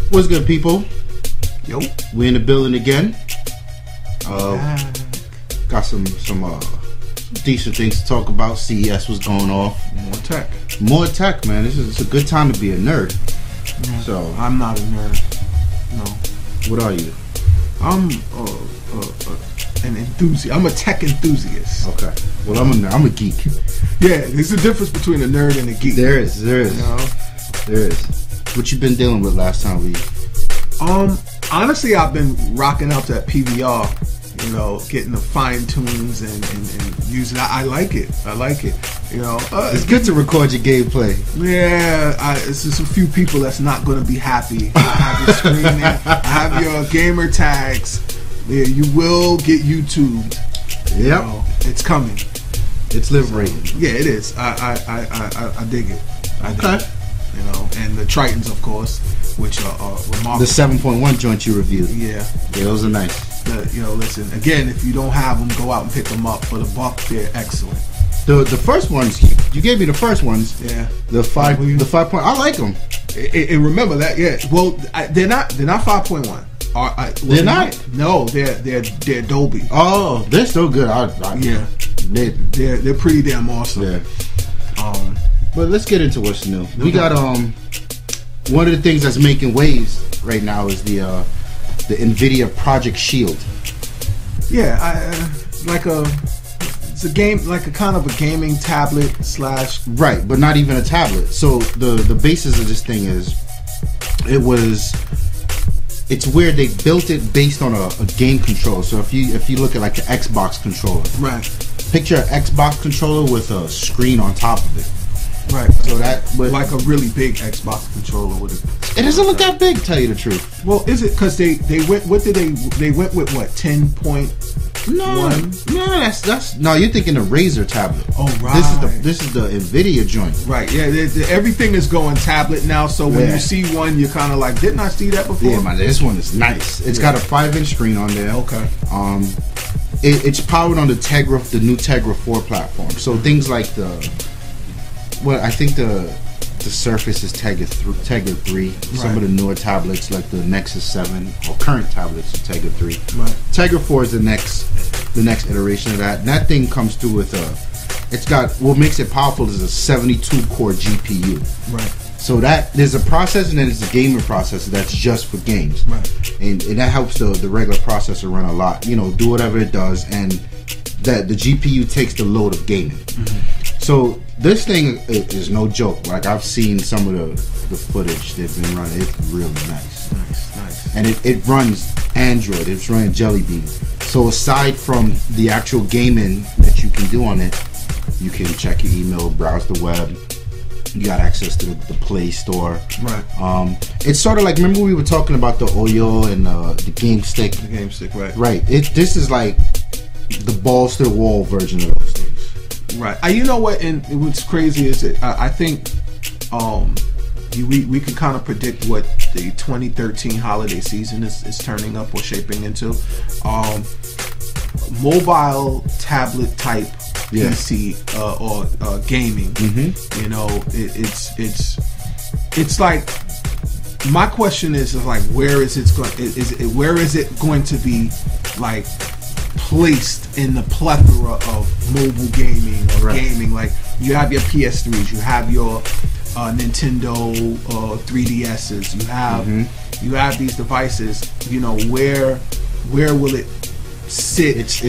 What's good, people? Yo, we in the building again. Got some decent things to talk about. CES was going off. More tech, man. It's a good time to be a nerd. Yeah, so I'm not a nerd. No. What are you? I'm an enthusiast. I'm a tech enthusiast. Okay. Well, I'm a geek. Yeah, there's a difference between a nerd and a geek. There is. You know? There is. What you been dealing with last time we? Honestly, I've been rocking out that PVR. You know, getting the fine tunes and using it. I like it. You know, it's good to record your gameplay. Yeah, it's just a few people that's not going to be happy. I have your screen there. I have your gamer tags. Yeah, you will get YouTubed. Yep, you know, it's coming. It's liberating. Yeah, it is. I dig it. I dig it. You know, and the Tritons, of course, which are remarkable. The 7.1 joint you reviewed. Yeah, those are nice. You know, listen. Again, if you don't have them, go out and pick them up for the buck. They're excellent. The first ones you gave me the first ones. Yeah. The 5 point. I like them. And remember that. Yeah. Well, they're not 5.1. They're not. No, they're Dolby. Oh, they're still good. Yeah. They're pretty damn awesome. Yeah. But let's get into what's new. We got one of the things that's making waves right now is the Nvidia Project Shield. Yeah, it's a game, like a kind of a gaming tablet / right, but not even a tablet. So the basis of this thing is it's weird. They built it based on a game controller. So if you look at like an Xbox controller, right? Picture an Xbox controller with a screen on top of it. Right. So that like a really big Xbox controller with it. It doesn't look that big, tell you the truth. Well, is it because they went? What did they went with? What 10.1? No, that's no. You're thinking a Razer tablet. Oh right. This is the Nvidia joint. Right. Yeah. Everything is going tablet now. So when you see one, you're kind of like, didn't I see that before? Yeah, man. This one is nice. It's got a 5-inch screen on there. Okay. It's powered on the new Tegra 4 platform. So things like I think the Surface is Tegra 3. Right. Some of the newer tablets like the Nexus 7 or current tablets are Tegra 3. Right. Tegra 4 is the next iteration of that. And that thing comes through with it's got, what makes it powerful is a 72 core GPU. Right. So there's a processor and then there's a gaming processor that's just for games. Right. And that helps the regular processor run a lot. You know, do whatever it does, and that the GPU takes the load of gaming. Mm-hmm. So this thing is no joke. Like, I've seen some of the footage they've been running. It's really nice. Nice. And it runs Android. It's running Jelly Bean. So aside from the actual gaming that you can do on it, you can check your email, browse the web. You got access to the Play Store. Right. It's sort of like, remember we were talking about the Oyo and the Game Stick? The Game Stick, right. Right. This is like the balls to the wall version of those things. Right. You know what? And what's crazy is that I think we can kind of predict what the 2013 holiday season is turning up or shaping into. Mobile tablet type PC or gaming. Mm-hmm. You know, it's like, my question is like, where is it going to be like placed in the plethora of mobile gaming or gaming? Like, you have your PS3s, you have your Nintendo 3DSs, you have these devices. You know, where will it sit? It's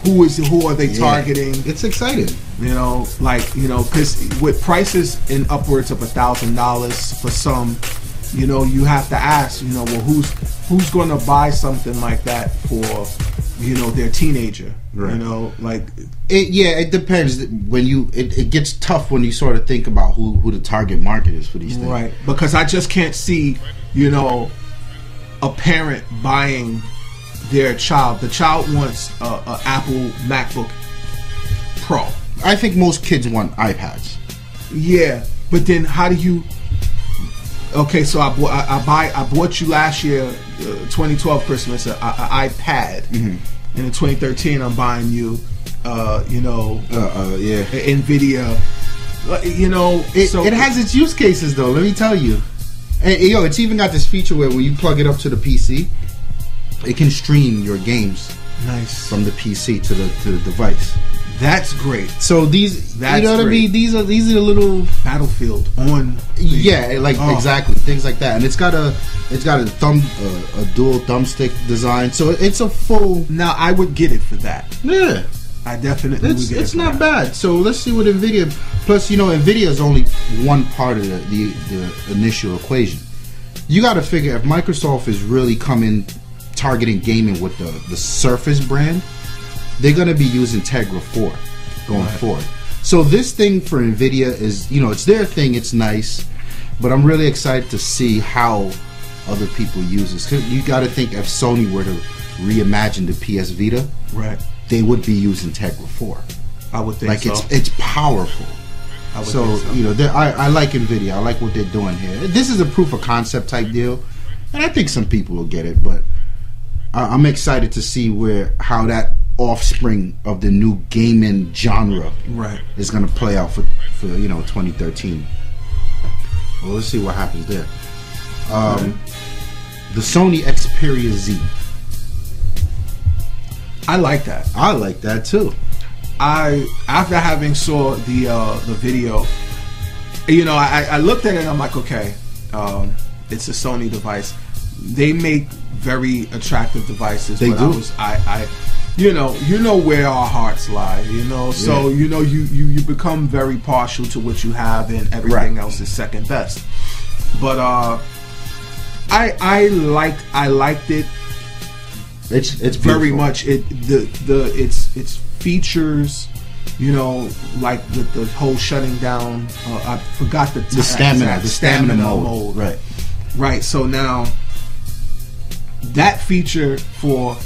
who are they targeting? It's exciting. You know, like, you know, because with prices in upwards of $1,000 for some, you know, you have to ask, you know, well, who's going to buy something like that for, you know, their teenager? Right. You know, like it depends. When it gets tough when you sort of think about who the target market is for these things. Right. Because I just can't see, you know, a parent buying their child. The child wants a Apple MacBook Pro. I think most kids want iPads. Yeah, but then how do you? Okay, so I bought you last year, 2012 Christmas, an iPad. Mm-hmm. And in 2013, I'm buying you, Nvidia. You know, it has its use cases though. Let me tell you. And yo, it's even got this feature where when you plug it up to the PC, it can stream your games from the PC to the device. That's great. So these, you know what I mean? These are the little Battlefield on. Exactly, things like that. And it's got a dual thumbstick design. So it's a full. Now I would get it for that. Yeah. I definitely would get it. It's not bad. So let's see what Nvidia. Plus, Nvidia is only one part of the initial equation. You got to figure if Microsoft is really targeting gaming with the Surface brand, they're going to be using Tegra 4 going forward. So this thing for Nvidia is, it's their thing. It's nice, but I'm really excited to see how other people use this. 'Cause you got to think if Sony were to reimagine the PS Vita, they would be using Tegra 4. I would think so. It's powerful. I would think so. I like Nvidia. I like what they're doing here. This is a proof of concept type deal, and I think some people will get it. But I'm excited to see how that offspring of the new gaming genre is going to play out for 2013. Well, let's see what happens there. The Sony Xperia Z. I like that. I like that too. After having saw the video, I looked at it and I'm like, okay, it's a Sony device. They make very attractive devices. They do. You know where our hearts lie. So you become very partial to what you have, and everything else is second best. But I liked it. It's very much its features, like the whole shutting down. I forgot the stamina mode. Right. So now that feature for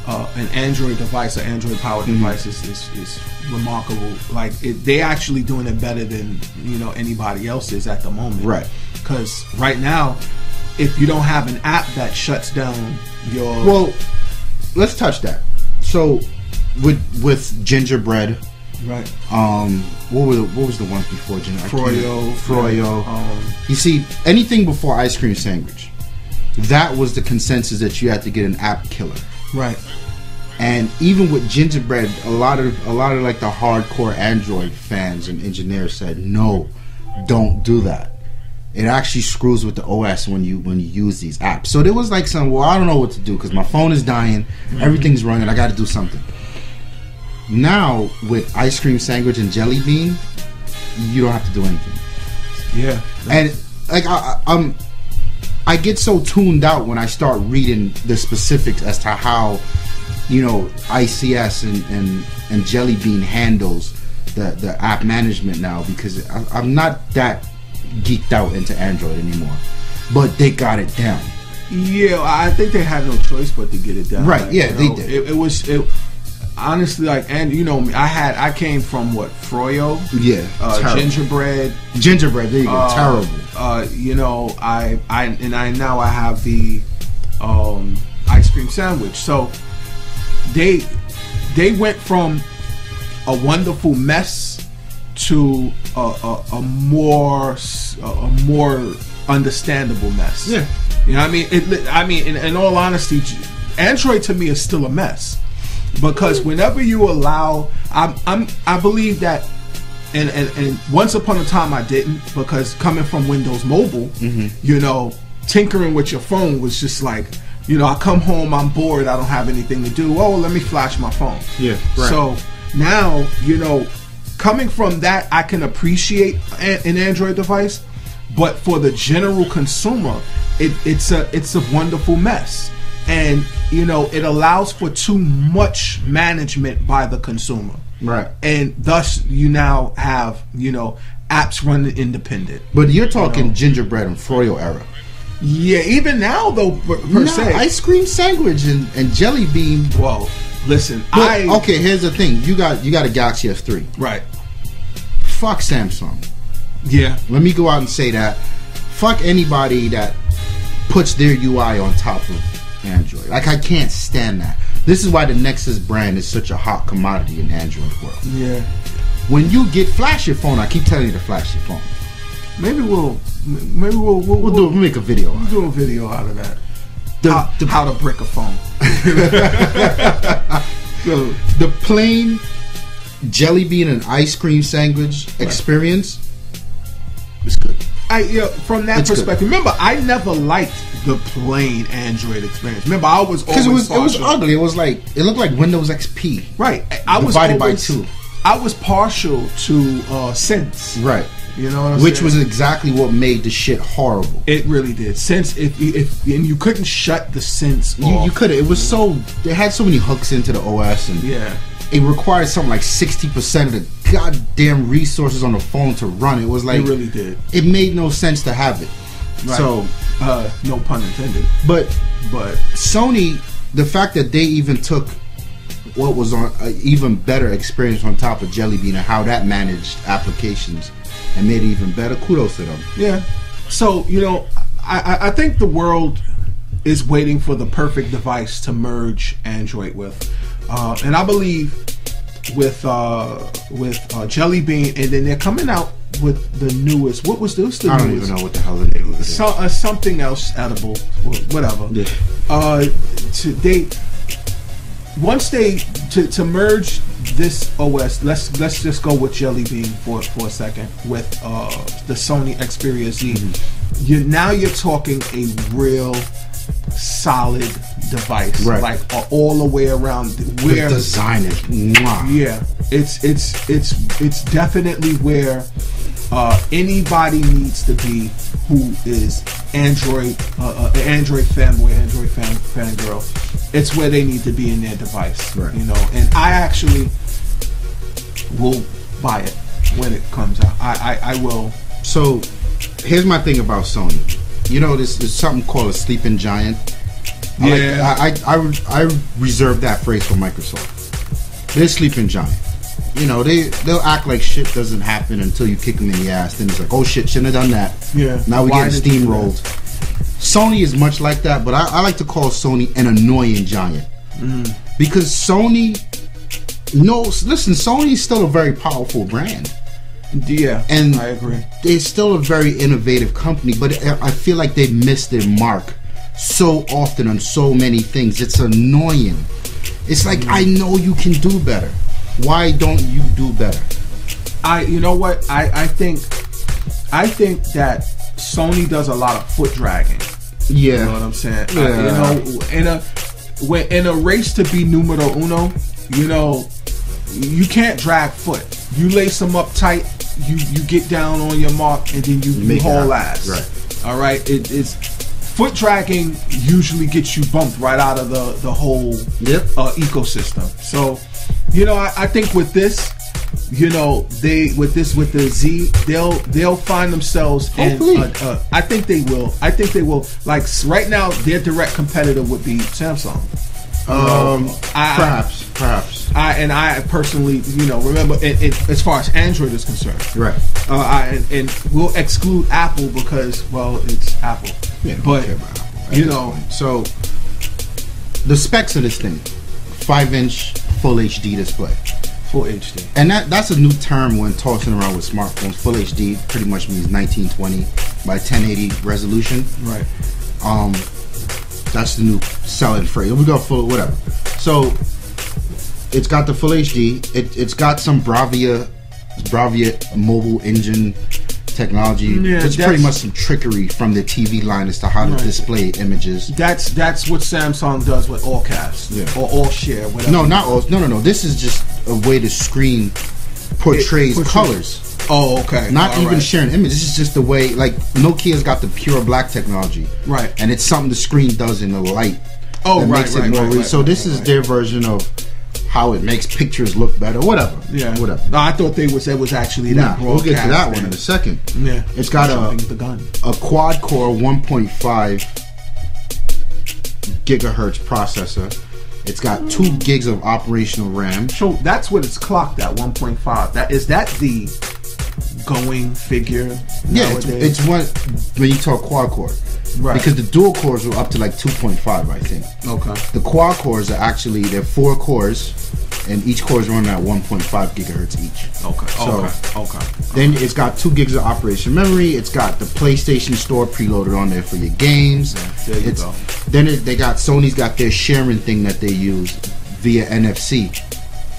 an Android device, an Android powered device, is remarkable. Like they actually doing it better than anybody else is at the moment. Right. Because right now, if you don't have an app that shuts down your let's touch that. So with Gingerbread, what was the one before Gingerbread? Froyo. You see, anything before Ice Cream Sandwich, that was the consensus that you had to get an app killer. Right. And even with Gingerbread, a lot of like the hardcore Android fans and engineers said, no, don't do that. It actually screws with the OS when you use these apps. So there was like I don't know what to do because my phone is dying, everything's running, I got to do something. Now with Ice Cream Sandwich and Jelly Bean, you don't have to do anything. Yeah. And like I get so tuned out when I start reading the specifics as to how ICS and Jelly Bean handles the app management now, because I'm not that geeked out into Android anymore, but they got it down. Yeah, I think they had no choice but to get it down. Right? Yeah, they did. It was honestly like, and I came from Froyo. Yeah, Gingerbread. There you go. Terrible. I have the Ice Cream Sandwich. So they went from a wonderful mess to a more understandable mess. Yeah, I mean, in all honesty, Android to me is still a mess, because whenever you allow, I believe that, and once upon a time I didn't, because coming from Windows Mobile, tinkering with your phone was just like, I come home, I'm bored, I don't have anything to do. Oh, let me flash my phone. Yeah, right. So now, coming from that, I can appreciate an Android device, but for the general consumer, it's a wonderful mess, and it allows for too much management by the consumer, right? And thus you now have apps running independent. But you're talking Gingerbread and Froyo era. Yeah, even now though, per se, Ice Cream Sandwich and Jelly Bean. Whoa. Listen, okay, here's the thing. You got a Galaxy S3. Right. Fuck Samsung. Yeah. Let me go out and say that. Fuck anybody that puts their UI on top of Android. Like, I can't stand that. This is why the Nexus brand is such a hot commodity in Android world. Yeah. When you flash your phone, I keep telling you to flash your phone. Maybe we'll We'll make a video. We'll do a video out of that. How to brick a phone. So, the plain jelly bean and ice cream sandwich experience is good. From that perspective, remember, I never liked the plain Android experience. Remember, I was because it was ugly. It was like it looked like Windows XP. Right. I was divided by 2. I was partial to Sense. Right. You know what I'm Which saying? was exactly what made the shit horrible. It really did. Sense, if and you couldn't shut the Sense off. You could. It was so. It had so many hooks into the OS, and it required something like 60% of the goddamn resources on the phone to run. It was like it really did. It made no sense to have it. Right. So, no pun intended. But Sony, the fact that they even took what was on an even better experience on top of Jelly Bean and how that managed applications and made it even better. Kudos to them. Yeah. So, I think the world is waiting for the perfect device to merge Android with. And I believe with Jelly Bean, and then they're coming out with the newest. What was this? I don't even know what the hell the name was. Something else edible, whatever. Yeah. To merge this OS, let's just go with Jelly Bean for a second with the Sony Xperia Z. Mm-hmm. Now you're talking a real solid device, right? Like all the way around. Where the design is, yeah, it's definitely where anybody needs to be who is Android fanboy, Android fangirl. It's where they need to be in their device, right? And I actually will buy it when it comes out. I will. So here's my thing about Sony. There's something called a sleeping giant. I reserve that phrase for Microsoft. They're sleeping giant. They'll act like shit doesn't happen until you kick them in the ass. Then it's like, oh shit, shouldn't have done that. Yeah. Now we're getting steamrolled. Sony is much like that, but I like to call Sony an annoying giant. Because Sony is still a very powerful brand. Yeah, and I agree. They're still a very innovative company, but I feel like they missed their mark so often on so many things. It's annoying. It's like, I know you can do better. Why don't you do better? You know what? I think that Sony does a lot of foot dragging. Yeah. You know what I'm saying? Yeah. In a race to be numero uno, you can't drag foot. You lace them up tight, you get down on your mark, and then you haul ass. Right. All right. It's foot dragging usually gets you bumped right out of the whole ecosystem. So, I think with this, with the Z, they'll find themselves. Hopefully. I think they will. Like right now, their direct competitor would be Samsung. Perhaps. I personally, remember, as far as Android is concerned, right? And we'll exclude Apple because, well, it's Apple. Yeah, but care about Apple so the specs of this thing: 5-inch Full HD display. Full HD, and that's a new term when tossing around with smartphones. Full HD pretty much means 1920 by 1080 resolution. Right. That's the new selling phrase. We go full whatever. So it's got the Full HD. It's got some Bravia mobile engine technology. Yeah, it's pretty much some trickery from the TV line as to how to display images. That's what Samsung does with all casts or all share. Whatever. No, not all. No. This is just a way the screen portrays colors. Oh, okay. Not even sharing images. This is just the way, like, Nokia's got the pure black technology. Right. And it's something the screen does in the light. Oh, that makes it more real. So this is their version of how it makes pictures look better. Whatever. Yeah. Whatever. No, I thought it was actually that. We'll get to that one in a second. Yeah. It's got a quad-core 1.5 gigahertz processor. It's got 2 gigs of operational RAM. So that's what it's clocked at, 1.5. Is that the going figure? Yeah, it's one when you talk quad core, right? Because the dual cores were up to like 2.5, I think. Okay. The quad cores are actually they're 4 cores, and each core is running at 1.5 gigahertz each. Okay. Then it's got 2 gigs of operation memory. It's got the PlayStation Store preloaded on there for your games. Yeah, there you go. Then Sony's got their sharing thing that they use via NFC,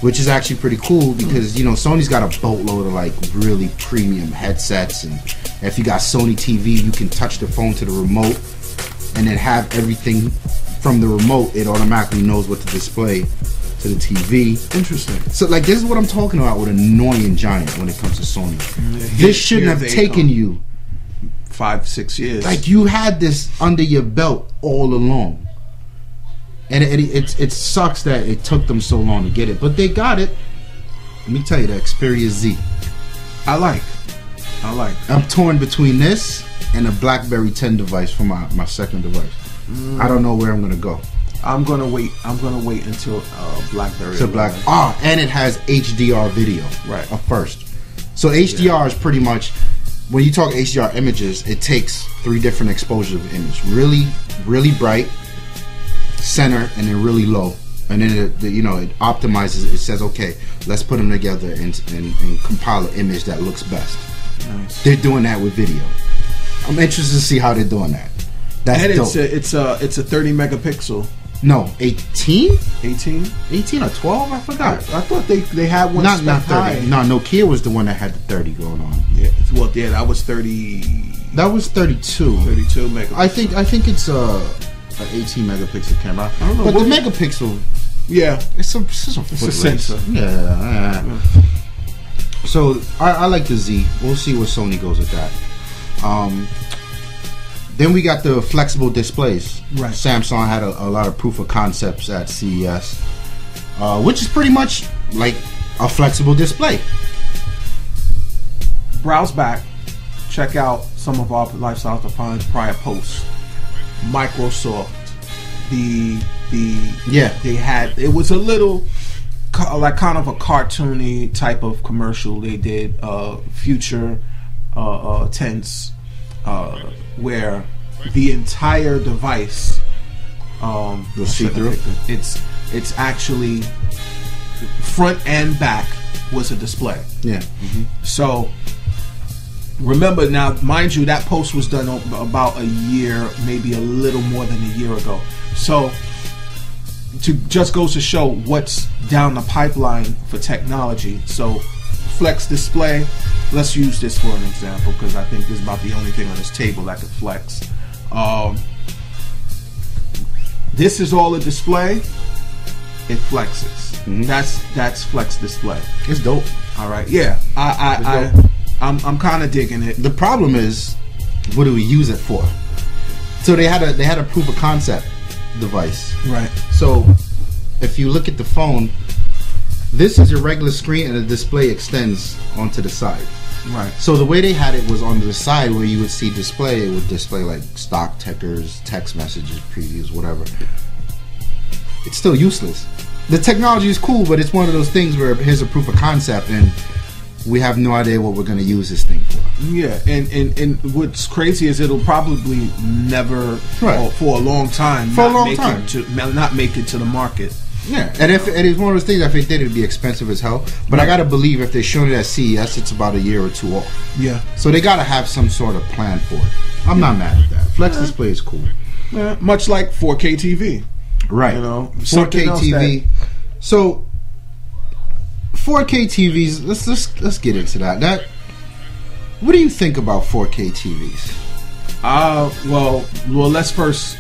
which is actually pretty cool because, you know, Sony's got a boatload of like really premium headsets, and if you got Sony TV, you can touch the phone to the remote and then have everything from the remote. It automatically knows what to display to the TV. Interesting. So like, this is what I'm talking about with annoying giant when it comes to Sony. This shouldn't have taken you 5-6 years. Like, you had this under your belt all along. And it sucks that it took them so long to get it, but they got it. Let me tell you, the Xperia Z. I like. I'm torn between this and a BlackBerry 10 device for my second device. I don't know where I'm gonna go. I'm gonna wait until BlackBerry. And it has HDR video. Right. First. So HDR is pretty much, when you talk HDR images, it takes 3 different exposures of image. Really, really bright, center, and then really low, and then it optimizes. It says, okay, let's put them together and compile an image that looks best. Nice. They're doing that with video. I'm interested to see how they're doing that. That's dope. It's a 30 megapixel. No, 18? 18? 18 or 12? I forgot. I thought they had one. Not 30. No, Nokia was the one that had the 30 going on. Yeah. Well, yeah, that was 30. That was 32. 32 megapixel. I think it's an 18 megapixel camera. I don't know. But the megapixel, yeah, it's a sensor. Yeah. So I like the Z. We'll see where Sony goes with that. Then we got the flexible displays. Right. Samsung had a lot of proof of concepts at CES, which is pretty much like a flexible display. Browse back, check out some of our Lifestyle Defined prior posts. Microsoft, they had, it was a little like kind of a cartoony type of commercial they did, future tense, where the entire device you'll see through. It's actually front and back was a display. Yeah. So remember, now mind you, that post was done about a year, maybe a little more than a year ago. So just goes to show what's down the pipeline for technology. So flex display, let's use this for an example, because I think this is about the only thing on this table that could flex. This is all a display. It flexes. That's flex display. It's dope. All right. Yeah. I'm kind of digging it. The problem is, what do we use it for? So they had a proof of concept device. Right. So if you look at the phone, this is your regular screen and the display extends onto the side. Right. So the way they had it was on the side where you would see display, it would display like stock tickers, text messages, previews, whatever. It's still useless. The technology is cool, but it's one of those things where here's a proof of concept and we have no idea what we're going to use this thing for. Yeah, and what's crazy is it'll probably never, for a long time, not make it to the market. Yeah, and if it is one of those things, if it did, it'd be expensive as hell. But I gotta believe if they're showing it at CES, it's about a year or two off. Yeah. So they gotta have some sort of plan for it. I'm not mad at that. Flex display is cool. Yeah, much like 4K TV. Right. You know, 4K TV. So 4K TVs. Let's get into that. What do you think about 4K TVs? Well, let's first.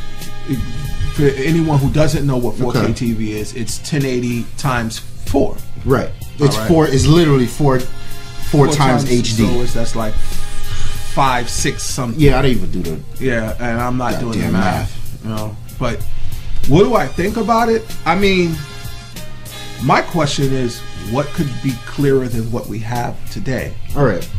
For anyone who doesn't know what 4K TV is, it's 1080 times 4. Right. It's It's literally four times HD. So that's like 5, 6 something. Yeah, I didn't even do the. Yeah, and I'm not doing the math. You know, but what do I think about it? I mean, my question is, what could be clearer than what we have today? All right.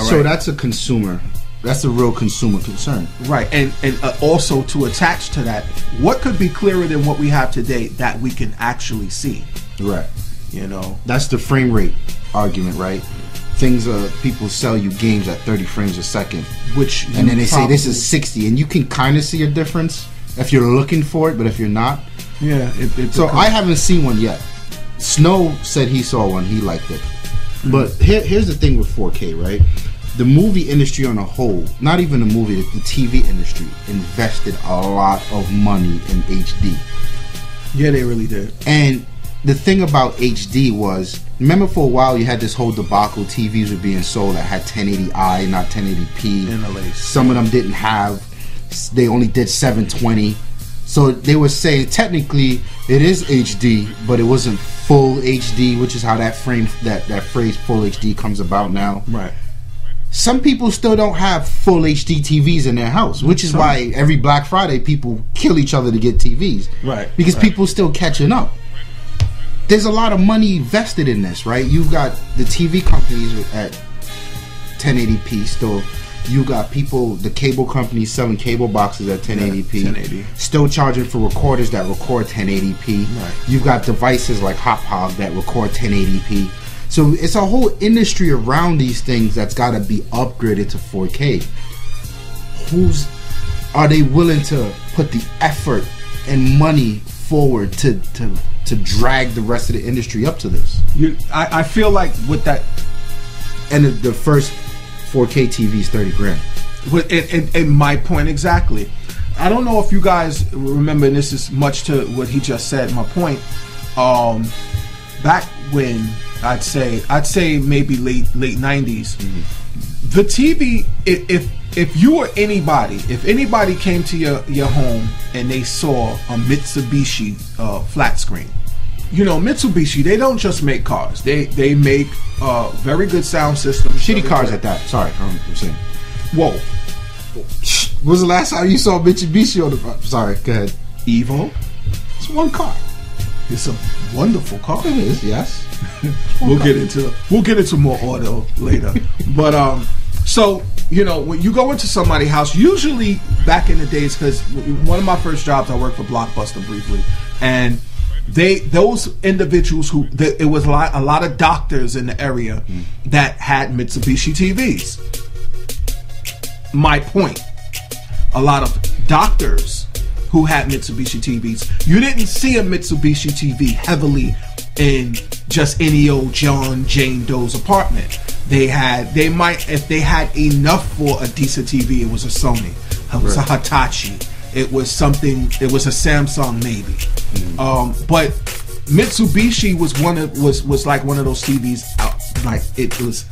So that's a consumer. That's a real consumer concern. Right, and also to attach to that, what could be clearer than what we have today that we can actually see? Right. You know, that's the frame rate argument, right? Things people sell you games at 30 frames a second, and then they say this is 60, and you can kind of see a difference if you're looking for it, but if you're not, yeah. So I haven't seen one yet. Snow said he saw one, he liked it. But here's the thing with 4K, right? The movie industry on a whole, not even the movie, the TV industry invested a lot of money in HD. Yeah, they really did. And the thing about HD was, remember for a while you had this whole debacle, TVs were being sold that had 1080i, not 1080p. Some of them didn't have, they only did 720. So they were saying technically it is HD, but it wasn't full HD, which is how that phrase full HD comes about now. Right. Some people still don't have full HD TVs in their house, which is why every Black Friday people kill each other to get TVs. Right. Because people still catching up. There's a lot of money vested in this, right? You've got the TV companies at 1080p still. You got people, the cable companies selling cable boxes at 1080p. Yeah, 1080. Still charging for recorders that record 1080p. Right. You've got devices like Hauppauge that record 1080p. So it's a whole industry around these things that's got to be upgraded to 4K. Are they willing to put the effort and money forward to drag the rest of the industry up to this? I feel like with that, and the first 4K TV is 30 grand. And my point exactly. I don't know if you guys remember, and this is much to what he just said. My point, back when I'd say maybe late 90s, the TV. If you were anybody, if anybody came to your home and they saw a Mitsubishi flat screen. You know, Mitsubishi, they don't just make cars. They make very good sound systems. Shitty cars at that. Sorry, I'm saying. Whoa. When was the last time you saw Mitsubishi on the... Sorry, go ahead. Evo. It's one car. It's a wonderful car. It is, yes. We'll get into more auto later. But so, you know, when you go into somebody's house, usually back in the days, because one of my first jobs, I worked for Blockbuster briefly, and those individuals it was a lot of doctors in the area that had Mitsubishi TVs. My point, a lot of doctors who had Mitsubishi TVs. You didn't see a Mitsubishi TV heavily in just any old John Jane Doe's apartment. If they had enough for a decent TV, it was a Sony, it was a Hitachi, it was a Samsung maybe. But Mitsubishi was like one of those TVs out, like it was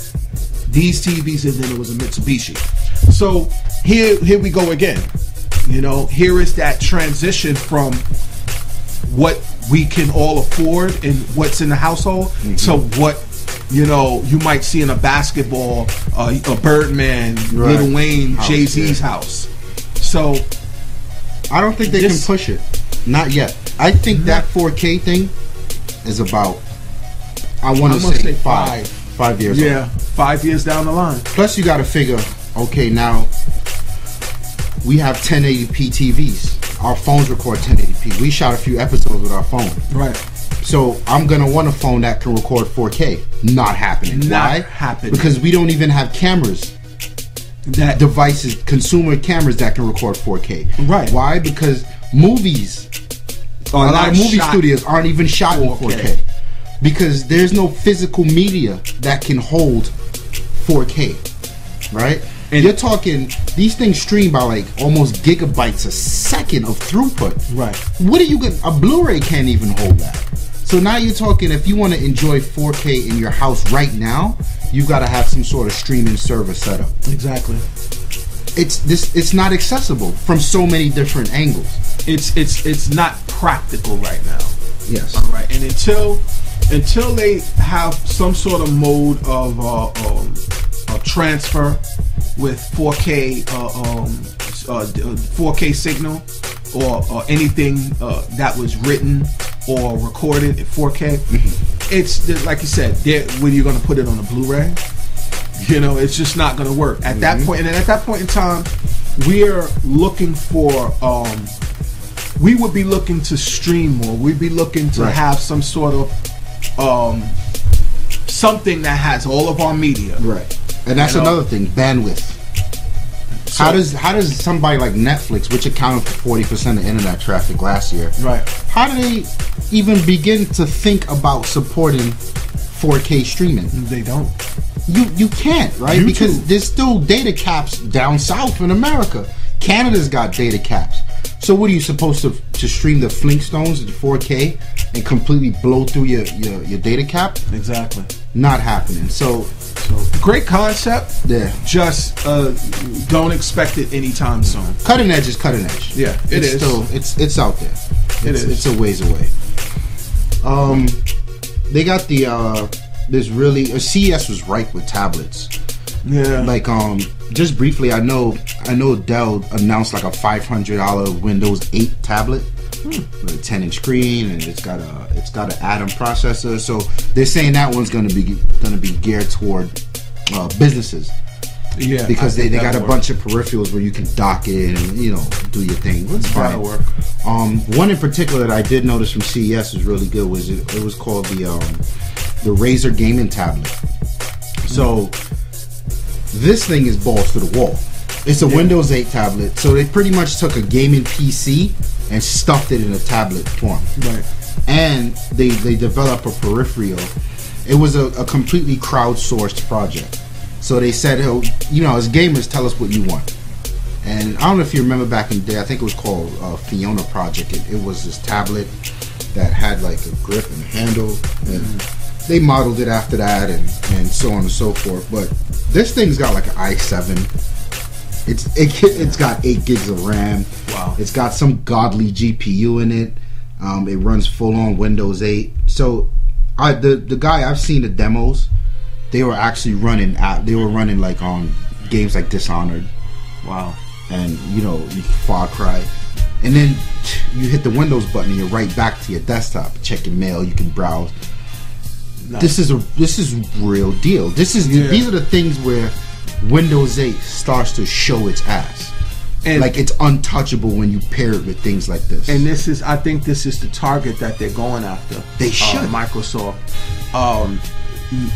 these TVs and then it was a Mitsubishi. So here we go again. You know, here is that transition from what we can all afford and what's in the household to what, you know, you might see in a basketball, a Birdman, Lil Wayne, Jay-Z's house. So I don't think they can push it. Not yet. I think that 4K thing is about, I want to say 5 years. Yeah, 5 years down the line. Plus you got to figure, okay, now we have 1080p TVs. Our phones record 1080p. We shot a few episodes with our phone. Right. So I'm going to want a phone that can record 4K. Not happening. Why? Happening. Because we don't even have cameras. Devices, consumer cameras that can record 4K. Right. Why? Because movies, a lot of movie studios aren't even shot in 4K. Because there's no physical media that can hold 4K. Right? And you're talking, these things stream by like almost gigabytes a second of throughput. Right. What are you going to, a Blu-ray can't even hold that. So now you're talking, if you want to enjoy 4K in your house right now, you've got to have some sort of streaming service set up. Exactly. It's not accessible from so many different angles. It's not practical right now. Yes. All right. And until they have some sort of mode of transfer with 4K 4K signal or anything that was written or recorded at 4K, it's like you said, when you're going to put it on a Blu-ray, you know, it's just not going to work at that point. And at that point in time, we're looking for we would be looking to stream more. We'd be looking to have some sort of something that has all of our media. Right. And that's another thing, bandwidth. So, how does somebody like Netflix, which accounted for 40% of internet traffic last year, right? How do they even begin to think about supporting 4K streaming? They don't. You can't, right? YouTube. Because there's still data caps down south in America. Canada's got data caps. So what are you supposed to stream the Flintstones at 4K and completely blow through your data cap? Exactly. Not happening. So great concept. Yeah. Just don't expect it anytime soon. Cutting edge is cutting edge. Yeah, it's still it's out there. It's a ways away. They got the there's really CES was ripe with tablets. Yeah. Like just briefly, I know Dell announced like a $500 Windows 8 tablet with a 10-inch screen, and it's got an Atom processor. So they're saying that one's gonna be geared toward businesses. Yeah, because they got a bunch of peripherals where you can dock it and do your thing. It's fine. That'll work. One in particular that I did notice from CES was really good. It was called the Razer gaming tablet. So this thing is balls to the wall. It's a Windows 8 tablet. So they pretty much took a gaming PC and stuffed it in a tablet form. Right. And they developed a peripheral. It was a completely crowdsourced project. So they said, as gamers, tell us what you want. And I don't know if you remember back in the day, I think it was called Fiona Project. It was this tablet that had like a grip and handle. And they modeled it after that and so on and so forth. But this thing's got like an i7. It's got 8 gigs of RAM. Wow. It's got some godly GPU in it. It runs full on Windows 8. So the guy, I've seen the demos. They were actually running like on games like Dishonored. Wow. And Far Cry. And then you hit the Windows button and you're right back to your desktop. Check your mail, you can browse. Nice. This is real deal. These are the things where Windows 8 starts to show its ass. And like it's untouchable when you pair it with things like this. And I think this is the target that they're going after. They should. Microsoft.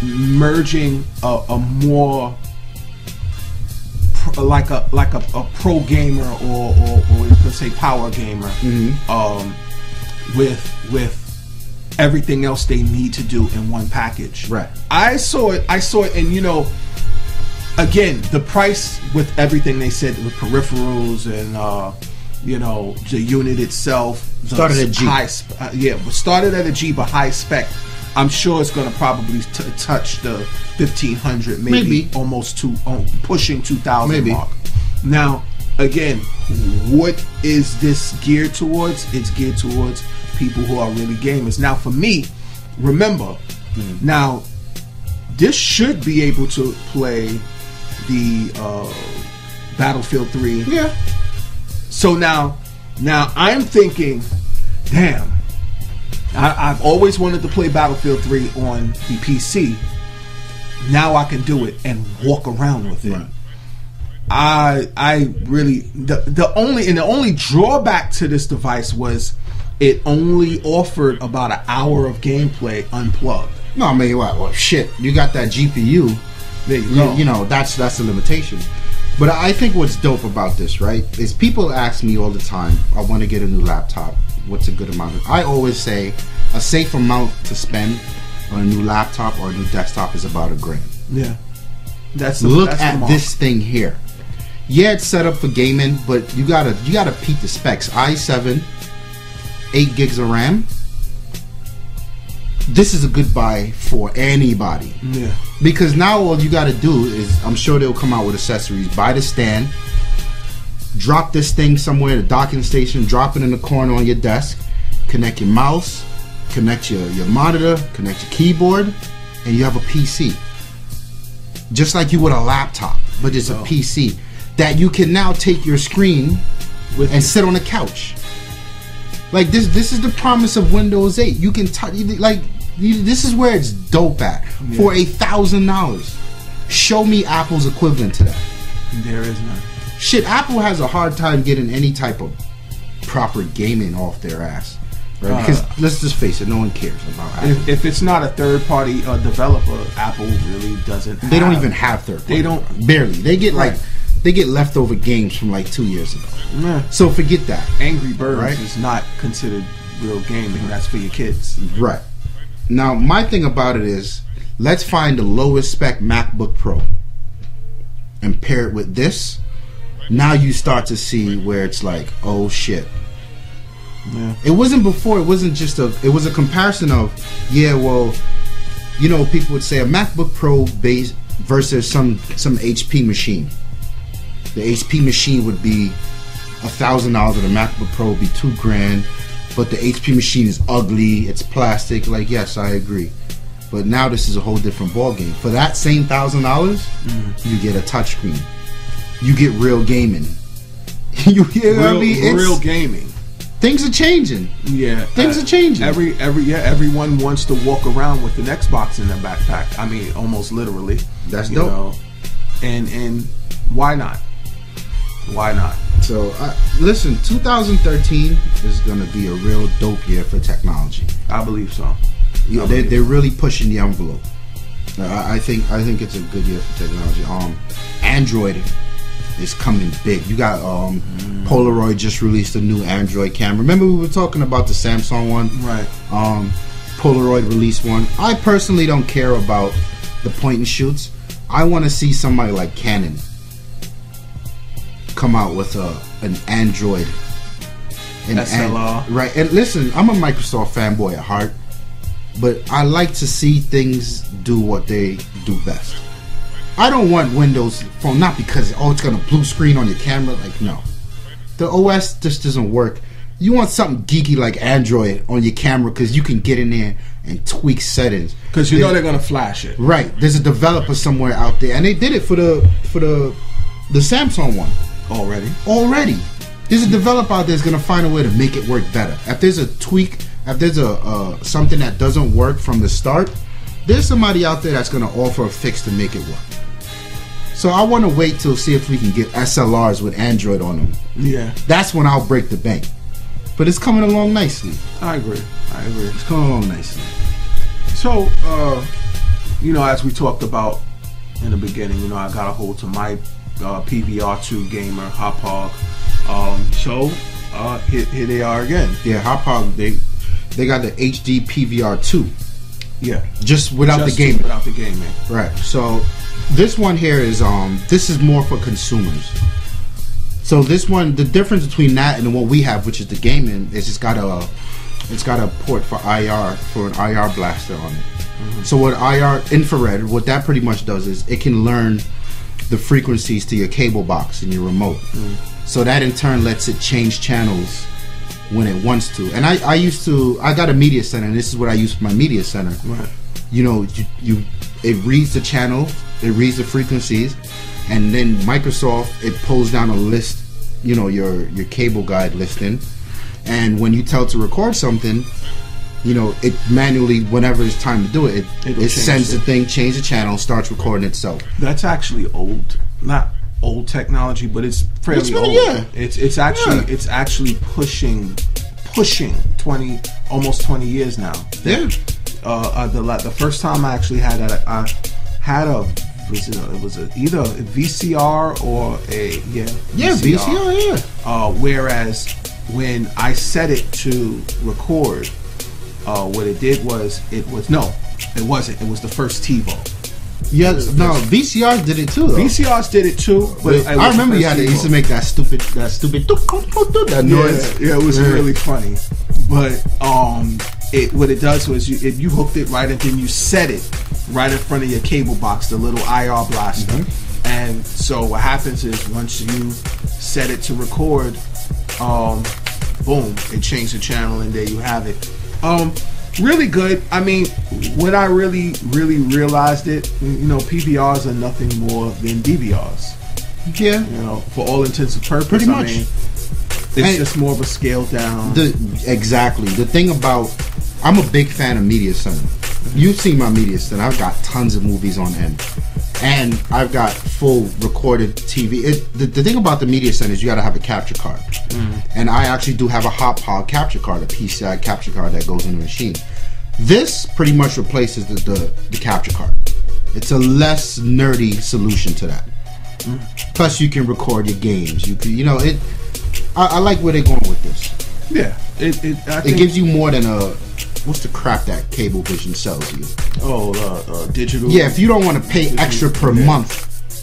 Merging a more like a pro gamer or you could say power gamer with everything else they need to do in one package. Right. I saw it and again, the price with everything they said with peripherals and the unit itself started at G. Started at a G, but high spec. I'm sure it's going to probably touch the 1,500, maybe almost pushing 2,000 mark. Now, again, what is this geared towards? It's geared towards people who are really gamers. Now, for me, remember, now this should be able to play the Battlefield 3. Yeah. So now I'm thinking, damn. I've always wanted to play Battlefield 3 on the PC. Now I can do it and walk around with it. Right. I really the only drawback to this device was it only offered about an hour of gameplay unplugged. No, I mean what? Well, shit, you got that GPU. There you go. That's a limitation. But I think what's dope about this, right, is people ask me all the time, I want to get a new laptop. What's a good amount of? I always say a safe amount to spend on a new laptop or a new desktop is about $1,000. Yeah, look at this thing here. Yeah, it's set up for gaming, but you gotta peek the specs. i7, 8 gigs of RAM. This is a good buy for anybody. Yeah, because now all you gotta do is, I'm sure they'll come out with accessories. Buy the stand. Drop this thing somewhere at a docking station, drop it in the corner on your desk, connect your mouse, connect your monitor, connect your keyboard, and you have a PC. Just like you would a laptop, but it's a PC that you can now take your screen and sit on the couch. Like this is the promise of Windows 8. You can this is where it's dope at. For $1,000. Show me Apple's equivalent to that. There is none. Shit, Apple has a hard time getting any type of proper gaming off their ass, right? Because let's just face it, no one cares about Apple. If it's not a third-party developer, Apple really doesn't. They don't even have third-party. They don't barely. They get like they get leftover games from like 2 years ago. Yeah. So forget that. Angry Birds Right? is not considered real gaming. That's for your kids. Right. Now, my thing about it is, let's find the lowest spec MacBook Pro and pair it with this. Now you start to see where it's like, oh shit. Yeah. It wasn't before. It wasn't just it was a comparison of, yeah, well, you know, people would say a MacBook Pro base versus some HP machine. The HP machine would be $1,000, and the MacBook Pro would be $2,000. But the HP machine is ugly. It's plastic. Like, yes, I agree. But now this is a whole different ball game. For that same $1,000, you get a touchscreen. You get real gaming. You hear what I mean? Real gaming. Things are changing. Yeah, things are changing. Everyone wants to walk around with an Xbox in their backpack. I mean, almost literally. That's you dope. know? And why not? Why not? So listen, 2013 is gonna be a real dope year for technology. I believe so. Yeah, they're really pushing the envelope. I think it's a good year for technology. Android is coming big. You got Polaroid just released a new Android camera. Remember we were talking about the Samsung one? Right. Polaroid released one. I personally don't care about the point and shoots. I want to see somebody like Canon come out with an Android. SLR. Right. And listen, I'm a Microsoft fanboy at heart, but I like to see things do what they do best. I don't want Windows Phone, not because it's got a blue screen on your camera. Like, no, the OS just doesn't work. You want something geeky like Android on your camera because you can get in there and tweak settings. Because you know they're gonna flash it. Right. There's a developer somewhere out there, and they did it for the Samsung one already. There's a developer out there that's gonna find a way to make it work better. If there's a tweak, if there's a something that doesn't work from the start, there's somebody out there that's gonna offer a fix to make it work. So I want to wait till see if we can get SLRs with Android on them. Yeah. That's when I'll break the bank. But it's coming along nicely. I agree. It's coming along nicely. So, as we talked about in the beginning, I got a hold to my PVR2 gamer, Hauppauge. Here they are again. Yeah, Hauppauge, they got the HD PVR2. Yeah. Just without the gaming. Without the gaming. Right. So this one here is this is more for consumers. So this one, the difference between that and what we have, which is the gaming, is it's got a port for IR, for an IR blaster on it. Mm-hmm. So what IR infrared, what that pretty much does is it can learn the frequencies to your cable box in your remote. Mm-hmm. So that in turn lets it change channels when it wants to. And I got a media center, and this is what I use for my media center. Right. It reads the channel, it reads the frequencies, and then Microsoft, it pulls down a list, your cable guide listing, and when you tell it to record something, it manually, whenever it's time to do it, it sends the thing, change the channel, starts recording itself. That's actually old, not old technology, but it's fairly old. Yeah. It's actually pushing almost 20 years now. Yeah. The first time I actually had that, I had it was either a VCR or a VCR. Whereas when I set it to record, what it did was it wasn't. It was the first TiVo. Yeah, VCRs did it too. Though. VCRs did it too, but I remember you used to make that stupid that noise. Yeah, it was really funny. But what it does was if you hooked it right and then you set it right in front of your cable box, the little IR blaster. Mm-hmm. And so what happens is once you set it to record, boom, it changed the channel and there you have it. Really good. I mean, when I really realized it, PVRs are nothing more than DVRs. Yeah. For all intents and purposes. Pretty much. I mean, it's just more of a scaled down. Exactly. The thing about, I'm a big fan of Media Center. You've seen my Media Center. I've got tons of movies on end. And I've got full recorded TV. The thing about the Media Center is you got to have a capture card. Mm. And I actually do have a Hauppauge capture card, a PCI capture card that goes in the machine. This pretty much replaces the capture card. It's a less nerdy solution to that. Plus, you can record your games. You can, you know, it. I like where they're going with this. Yeah, it gives you more than a. What's the crap that Cablevision sells you? Oh, digital. Yeah, if you don't want to pay extra per month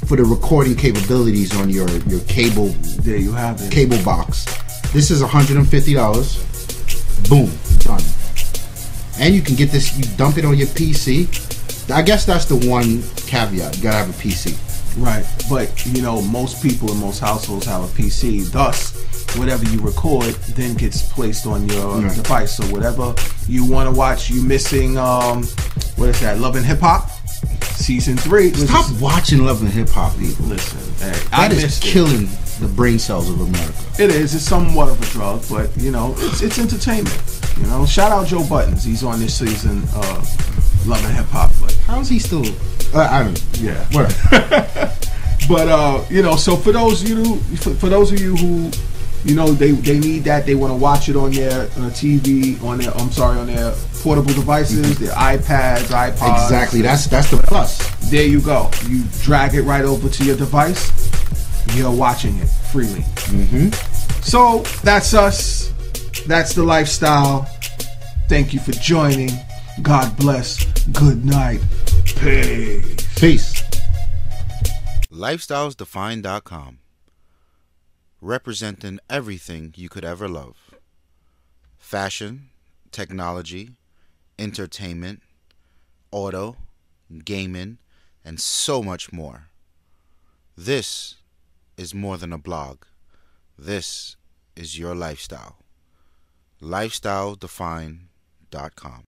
for the recording capabilities on your cable, there you have it. Cable box. This is $150. Boom, done. And you can get this. You dump it on your PC. I guess that's the one caveat. You gotta have a PC. Right, but you know, most people in most households have a PC. Thus, whatever you record then gets placed on your device. So whatever you want to watch, you missing what is that? Love and Hip Hop season 3. Stop watching Love and Hip Hop, people. Listen, hey, that is killing the brain cells of America. It is. It's somewhat of a drug, but you know, it's entertainment. You know, shout out Joe Buttons. He's on this season of Love and Hip Hop. But how is he still? I don't. Yeah. Whatever. But you know, so for those of you who, you know, they need that, they want to watch it on their TV, on their portable devices, their iPads, iPods. Exactly. That's the plus. There you go. You drag it right over to your device. You're watching it freely. So that's us. That's the lifestyle. Thank you for joining. God bless. Good night. Peace. LifestylesDefined.com, representing everything you could ever love. Fashion, technology, entertainment, auto, gaming, and so much more. This is more than a blog. This is your lifestyle. LifestylesDefined.com.